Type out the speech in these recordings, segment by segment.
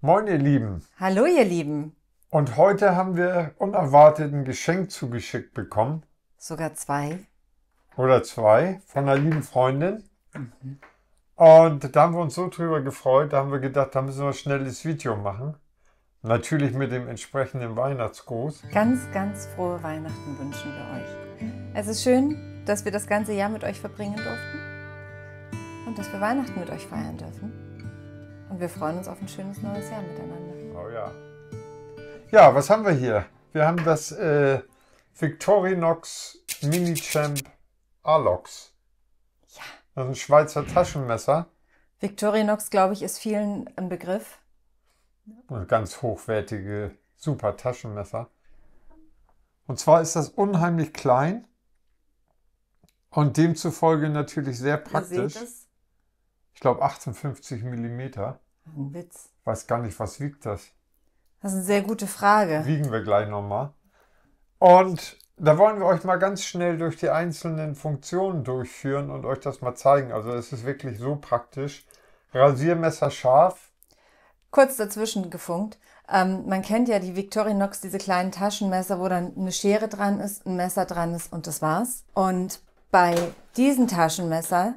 Moin ihr Lieben. Hallo ihr Lieben. Und heute haben wir unerwartet ein Geschenk zugeschickt bekommen. Sogar zwei. Oder zwei von einer lieben Freundin. Und da haben wir uns so drüber gefreut, da haben wir gedacht, da müssen wir schnell das Video machen. Natürlich mit dem entsprechenden Weihnachtsgruß. Ganz, ganz frohe Weihnachten wünschen wir euch. Es ist schön, dass wir das ganze Jahr mit euch verbringen durften. Und dass wir Weihnachten mit euch feiern dürfen. Und wir freuen uns auf ein schönes neues Jahr miteinander. Oh ja. Ja, was haben wir hier? Wir haben das Victorinox Mini Champ Alox. Ja. Das ist ein Schweizer Taschenmesser. Victorinox, glaube ich, ist vielen ein Begriff. Ein ganz hochwertige, super Taschenmesser. Und zwar ist das unheimlich klein und demzufolge natürlich sehr praktisch. Ihr seht es. Ich glaube 58 Millimeter. Ein Witz. Weiß gar nicht, was wiegt das? Das ist eine sehr gute Frage. Wiegen wir gleich nochmal. Und da wollen wir euch mal ganz schnell durch die einzelnen Funktionen durchführen und euch das mal zeigen. Also es ist wirklich so praktisch. Rasiermesser scharf. Kurz dazwischen gefunkt. Man kennt ja die Victorinox, diese kleinen Taschenmesser, wo dann eine Schere dran ist, ein Messer dran ist und das war's. Und bei diesem Taschenmesser,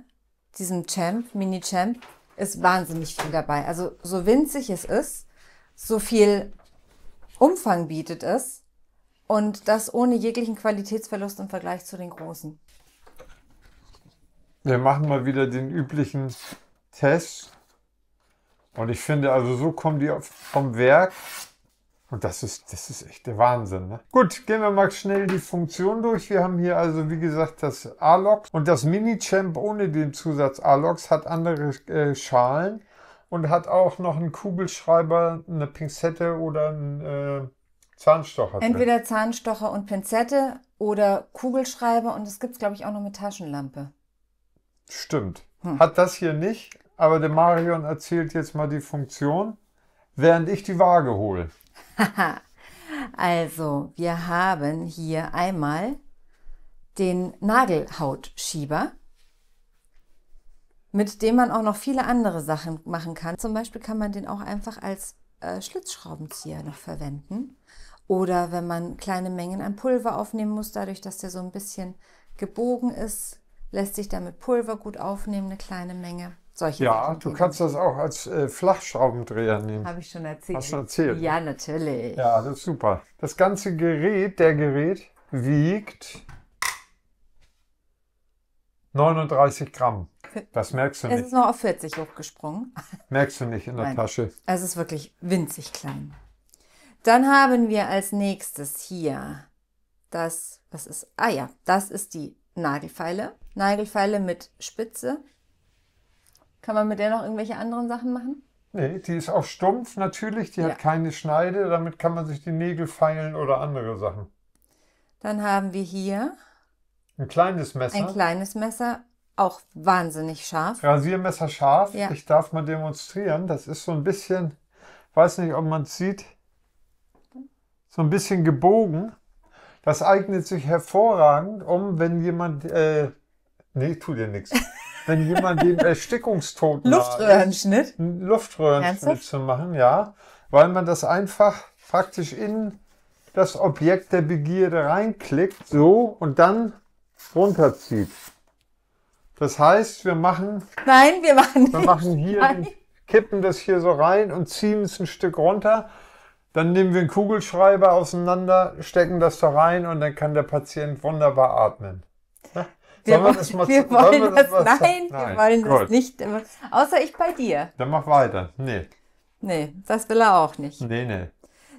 diesem Champ, Mini Champ, ist wahnsinnig viel dabei. Also so winzig es ist, so viel Umfang bietet es und das ohne jeglichen Qualitätsverlust im Vergleich zu den großen. Wir machen mal wieder den üblichen Test. Und ich finde, also so kommen die vom Werk. Und das ist echt der Wahnsinn. Ne? Gut, gehen wir mal schnell die Funktion durch. Wir haben hier also, wie gesagt, das Alox. Und das Mini-Champ ohne den Zusatz Alox hat andere Schalen. Und hat auch noch einen Kugelschreiber, eine Pinzette oder einen Zahnstocher. Entweder Zahnstocher und Pinzette oder Kugelschreiber. Und das gibt es, glaube ich, auch noch mit Taschenlampe. Stimmt. Hat das hier nicht. Aber der Marion erzählt jetzt mal die Funktion, während ich die Waage hole. Also, wir haben hier einmal den Nagelhautschieber, mit dem man auch noch viele andere Sachen machen kann. Zum Beispiel kann man den auch einfach als Schlitzschraubenzieher noch verwenden. Oder wenn man kleine Mengen an Pulver aufnehmen muss, dadurch, dass der so ein bisschen gebogen ist, lässt sich damit Pulver gut aufnehmen, eine kleine Menge. Solche Ja, Sachen du gehen. kannst das auch als Flachschraubendreher nehmen. Habe ich schon erzählt. Hast du schon erzählt? Ja, natürlich. Ja, das ist super. Das ganze Gerät, wiegt 39 Gramm. Das merkst du Es nicht. ist noch auf 40 hochgesprungen. Merkst du nicht in der Nein. Tasche. Es ist wirklich winzig klein. Dann haben wir als nächstes hier das, was ist? Ah ja, das ist die Nagelfeile. Nagelfeile mit Spitze. Kann man mit der noch irgendwelche anderen Sachen machen? Nee, die ist auch stumpf natürlich. Die Ja. hat keine Schneide. Damit kann man sich die Nägel feilen oder andere Sachen. Dann haben wir hier Ein kleines Messer. ein kleines Messer, auch wahnsinnig scharf. Rasiermesser scharf. Ja. Ich darf mal demonstrieren. Das ist so ein bisschen, weiß nicht, ob man es sieht, so ein bisschen gebogen. Das eignet sich hervorragend, um, wenn jemand, nee, tu dir nichts. Wenn jemand dem Erstickungstod nahe ist, Luftröhrenschnitt. einen Luftröhrenschnitt Ernsthaft? zu machen, ja, weil man das einfach praktisch in das Objekt der Begierde reinklickt, so, und dann runterzieht. Das heißt, wir machen Nein, wir machen nicht. hier, Nein. kippen das hier so rein und ziehen es ein Stück runter. Dann nehmen wir einen Kugelschreiber auseinander, stecken das da rein und dann kann der Patient wunderbar atmen. Wir Sollen das mal- wollen sollen wir das, mal nein, sagen? wir wollen Gut. das nicht. Außer ich bei dir. Dann mach weiter. Nee, Nee, das will er auch nicht. nee.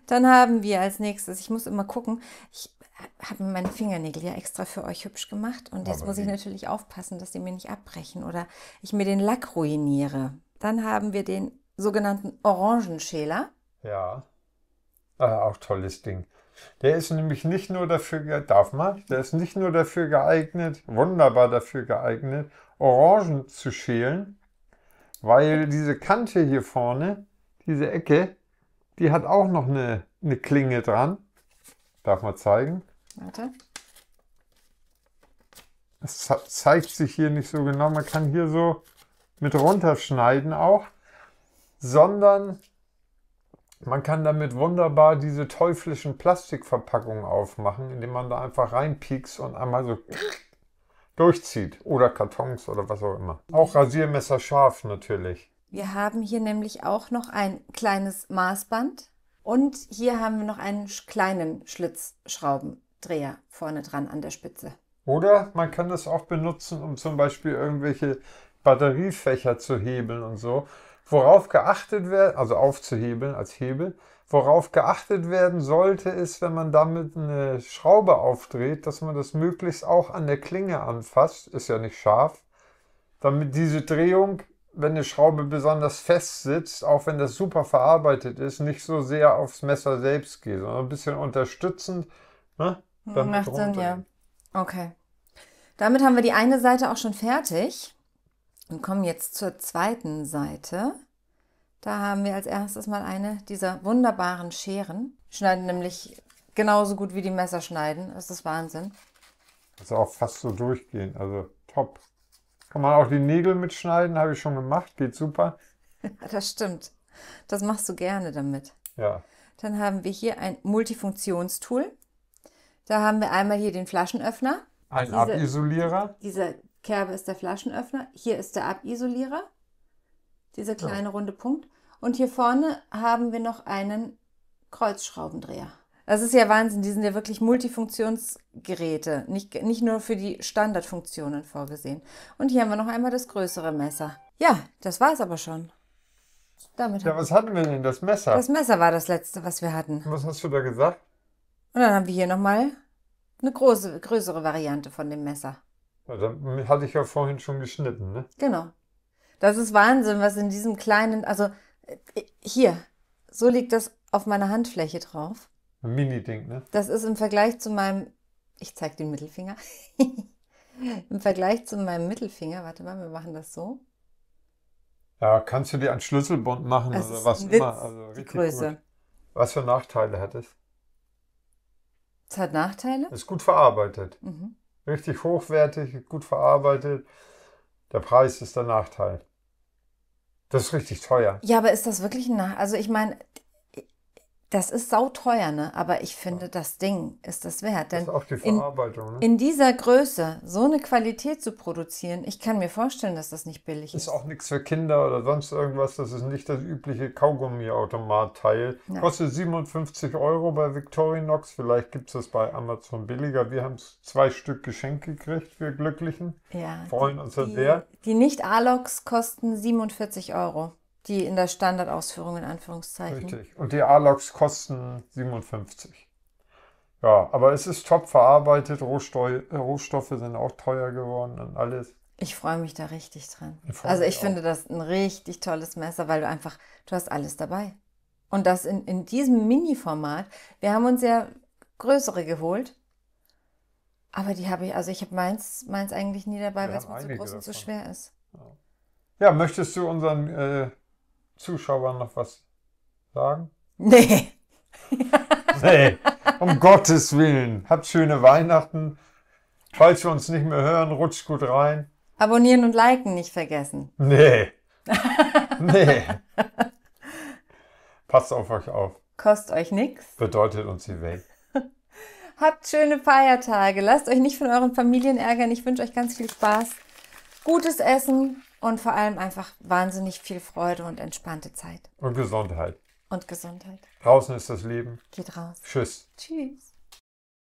Dann haben wir als nächstes, ich muss immer gucken, ich habe mir meine Fingernägel ja extra für euch hübsch gemacht und jetzt Aber muss ich wie? natürlich aufpassen, dass die mir nicht abbrechen oder ich mir den Lack ruiniere. Dann haben wir den sogenannten Orangenschäler. Ja. Auch tolles Ding. Der ist nämlich nicht nur dafür, der ist nicht nur dafür geeignet, wunderbar dafür geeignet, Orangen zu schälen, weil diese Kante hier vorne, diese Ecke, die hat auch noch eine Klinge dran. Darf man zeigen? Warte. Es zeigt sich hier nicht so genau. Man kann hier so mit runterschneiden auch. Sondern Man kann damit wunderbar diese teuflischen Plastikverpackungen aufmachen, indem man da einfach reinpiekst und einmal so durchzieht. Oder Kartons oder was auch immer. Auch Rasiermesser scharf natürlich. Wir haben hier nämlich auch noch ein kleines Maßband und hier haben wir noch einen kleinen Schlitzschraubendreher vorne dran an der Spitze. Oder man kann das auch benutzen, um zum Beispiel irgendwelche Batteriefächer zu hebeln und so. Worauf geachtet wird, also aufzuhebeln als Hebel, worauf geachtet werden sollte, ist, wenn man damit eine Schraube aufdreht, dass man das möglichst auch an der Klinge anfasst, ist ja nicht scharf, damit diese Drehung, wenn eine Schraube besonders fest sitzt, auch wenn das super verarbeitet ist, nicht so sehr aufs Messer selbst geht, sondern ein bisschen unterstützend. Ne? Macht Sinn, ja. Okay. Damit haben wir die eine Seite auch schon fertig und kommen jetzt zur zweiten Seite. Da haben wir als erstes mal eine dieser wunderbaren Scheren. Die schneiden nämlich genauso gut wie die Messer schneiden. Das ist Wahnsinn. Das ist auch fast so durchgehen, also top. Kann man auch die Nägel mitschneiden, habe ich schon gemacht, geht super. Das stimmt. Das machst du gerne damit. Ja. Dann haben wir hier ein Multifunktionstool. Da haben wir einmal hier den Flaschenöffner. Ein Abisolierer. Diese Kerbe ist der Flaschenöffner. Hier ist der Abisolierer. Dieser kleine runde Punkt. Und hier vorne haben wir noch einen Kreuzschraubendreher. Das ist ja Wahnsinn. Die sind ja wirklich Multifunktionsgeräte. Nicht nur für die Standardfunktionen vorgesehen. Und hier haben wir noch einmal das größere Messer. Ja, das war es aber schon. Damit Ja, was hatten wir denn? Das Messer. das Messer war das letzte, was wir hatten. Was hast du da gesagt? Und dann haben wir hier nochmal eine größere Variante von dem Messer. Ja, dann hatte ich ja vorhin schon geschnitten, ne? Genau. Das ist Wahnsinn, was in diesem kleinen, also hier, so liegt das auf meiner Handfläche drauf. Ein Mini-Ding, ne? Das ist im Vergleich zu meinem, ich zeige den Mittelfinger, im Vergleich zu meinem Mittelfinger, warte mal, wir machen das so. Ja, kannst du dir einen Schlüsselbund machen Es oder ist was ein Witz, immer. Also die richtig Größe. gut. Was für Nachteile hat es? Es hat Nachteile. Ist gut verarbeitet. Mhm. Richtig hochwertig, gut verarbeitet. Der Preis ist der Nachteil. Das ist richtig teuer. Ja, aber ist das wirklich ein Also ich meine, das ist sauteuer, ne? Aber ich finde, das Ding ist das wert. Das Denn ist auch die Verarbeitung, ne? in dieser Größe so eine Qualität zu produzieren, ich kann mir vorstellen, dass das nicht billig Ist ist. auch nichts für Kinder oder sonst irgendwas. Das ist nicht das übliche Kaugummiautomat-Teil. Ja. Kostet 57 Euro bei Victorinox. Vielleicht gibt es das bei Amazon billiger. Wir haben 2 Stück geschenkt gekriegt, wir Glücklichen. Ja, Freuen uns sehr. die Nicht-Alox kosten 47 Euro. Die in der Standardausführung in Anführungszeichen. Richtig. Und die Alox kosten 57. Ja, aber es ist top verarbeitet. Rohstoffe sind auch teuer geworden und alles. Ich freue mich da richtig dran. Ich freue Also mich ich auch. finde das ein richtig tolles Messer, weil du hast alles dabei. Und das in diesem Mini-Format. Wir haben uns ja größere geholt. Aber ich habe meins eigentlich nie dabei, Wir weil es haben mir zu einige groß und zu davon. schwer ist. Ja, möchtest du unseren Zuschauern noch was sagen? Nee. Nee, um Gottes Willen. Habt schöne Weihnachten. Falls wir uns nicht mehr hören, rutscht gut rein. Abonnieren und liken nicht vergessen. Nee. Nee. Passt auf euch auf. Kostet euch nichts. Bedeutet uns die Welt. Habt schöne Feiertage. Lasst euch nicht von euren Familien ärgern. Ich wünsche euch ganz viel Spaß, gutes Essen und vor allem einfach wahnsinnig viel Freude und entspannte Zeit. Und Gesundheit. Und Gesundheit. Draußen ist das Leben. Geht raus. Tschüss. Tschüss.